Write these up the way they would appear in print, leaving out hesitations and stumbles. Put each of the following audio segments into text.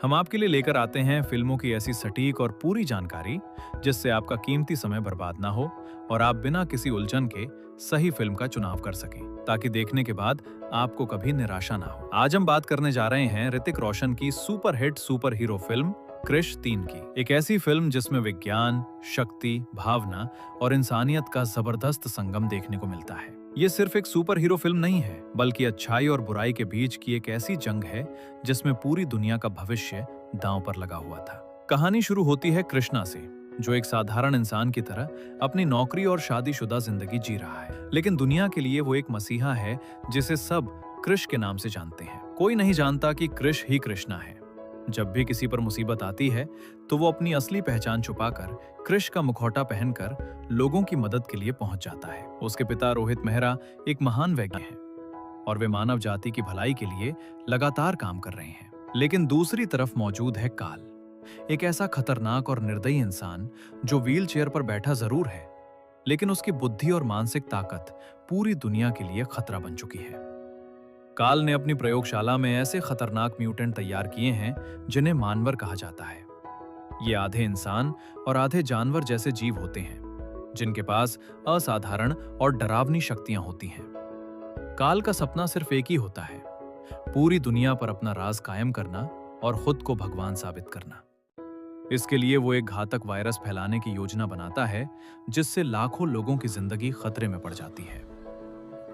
हम आपके लिए लेकर आते हैं फिल्मों की ऐसी सटीक और पूरी जानकारी जिससे आपका कीमती समय बर्बाद ना हो और आप बिना किसी उलझन के सही फिल्म का चुनाव कर सकें, ताकि देखने के बाद आपको कभी निराशा ना हो। आज हम बात करने जा रहे हैं ऋतिक रोशन की superhit super hero film Krrish 3 की। एक ऐसी फिल्म जिसमें विज्ञान, शक्ति, भावना और इंसानियत का जबरदस्त संगम देखने को मिलता है। ये सिर्फ एक सुपर हीरो फिल्म नहीं है, बल्कि अच्छाई और बुराई के बीच की एक ऐसी जंग है जिसमें पूरी दुनिया का भविष्य दांव पर लगा हुआ था। कहानी शुरू होती है कृष्णा से, जो एक साधारण इंसान की तरह अपनी नौकरी और शादीशुदा जिंदगी जी रहा है, लेकिन दुनिया के लिए वो एक मसीहा है जिसे सब कृष के नाम से जानते हैं। कोई नहीं जानता कि कृष ही कृष्णा है। जब भी किसी पर मुसीबत आती है तो वो अपनी असली पहचान छुपाकर कृष का मुखौटा पहनकर लोगों की मदद के लिए पहुंच जाता है। उसके पिता रोहित मेहरा एक महान वैज्ञानिक हैं और वे मानव जाति की भलाई के लिए लगातार काम कर रहे हैं। लेकिन दूसरी तरफ मौजूद है काल, एक ऐसा खतरनाक और निर्दयी इंसान जो व्हील चेयर पर बैठा जरूर है, लेकिन उसकी बुद्धि और मानसिक ताकत पूरी दुनिया के लिए खतरा बन चुकी है। काल ने अपनी प्रयोगशाला में ऐसे खतरनाक म्यूटेंट तैयार किए हैं जिन्हें मानवर कहा जाता है। ये आधे इंसान और आधे जानवर जैसे जीव होते हैं, जिनके पास असाधारण और डरावनी शक्तियां होती हैं। काल का सपना सिर्फ एक ही होता है, पूरी दुनिया पर अपना राज कायम करना और खुद को भगवान साबित करना। इसके लिए वो एक घातक वायरस फैलाने की योजना बनाता है, जिससे लाखों लोगों की जिंदगी खतरे में पड़ जाती है।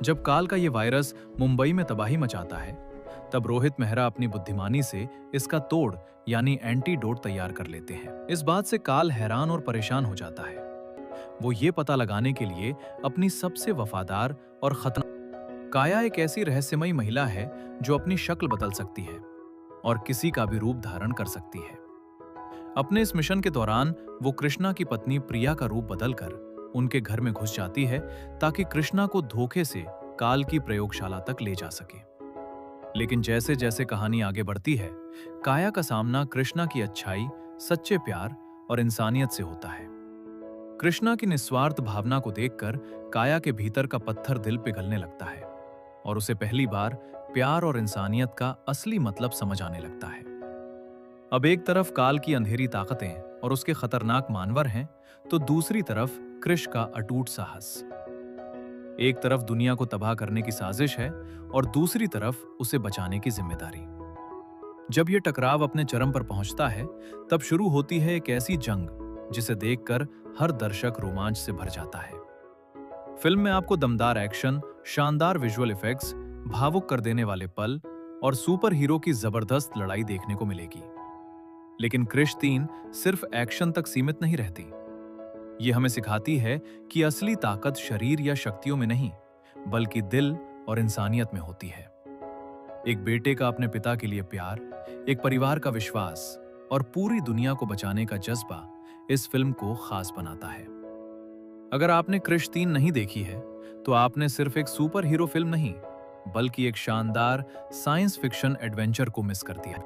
जब काल का ये वायरस मुंबई में तबाही मचाता है, तब रोहित मेहरा अपनी बुद्धिमानी से इसका तोड़ यानी एंटीडोट तैयार कर लेते हैं। इस बात से काल हैरान और परेशान हो जाता है। वो ये पता लगाने के लिए अपनी सबसे वफादार और खतरनाक काया, एक ऐसी रहस्यमयी महिला है जो अपनी शक्ल बदल सकती है और किसी का भी रूप धारण कर सकती है। अपने इस मिशन के दौरान वो कृष्णा की पत्नी प्रिया का रूप बदलकर उनके घर में घुस जाती है, ताकि कृष्णा को धोखे से काल की प्रयोगशाला तक ले जा सके। लेकिन जैसे जैसे कहानी आगे बढ़ती है, काया का सामना कृष्णा की अच्छाई, सच्चे प्यार और इंसानियत से होता है। कृष्णा की निस्वार्थ भावना को देखकर काया के भीतर का पत्थर दिल पिघलने लगता है और उसे पहली बार प्यार और इंसानियत का असली मतलब समझ आने लगता है। अब एक तरफ काल की अंधेरी ताकतें और उसके खतरनाक मानवर हैं, तो दूसरी तरफ कृष का अटूट साहस। एक तरफ दुनिया को तबाह करने की साजिश है और दूसरी तरफ उसे बचाने की जिम्मेदारी। जब यह टकराव अपने चरम पर पहुंचता है, तब शुरू होती है एक ऐसी जंग जिसे देखकर हर दर्शक रोमांच से भर जाता है। फिल्म में आपको दमदार एक्शन, शानदार विजुअल इफेक्ट्स, भावुक कर देने वाले पल और सुपर हीरो की जबरदस्त लड़ाई देखने को मिलेगी। लेकिन क्रिश 3 सिर्फ एक्शन तक सीमित नहीं रहती। ये हमें सिखाती है कि असली ताकत शरीर या शक्तियों में नहीं, बल्कि दिल और इंसानियत में होती है। एक बेटे का अपने पिता के लिए प्यार, एक परिवार का विश्वास और पूरी दुनिया को बचाने का जज्बा इस फिल्म को खास बनाता है। अगर आपने क्रिश 3 नहीं देखी है, तो आपने सिर्फ एक सुपर हीरो फिल्म नहीं, बल्कि एक शानदार साइंस फिक्शन एडवेंचर को मिस कर दिया।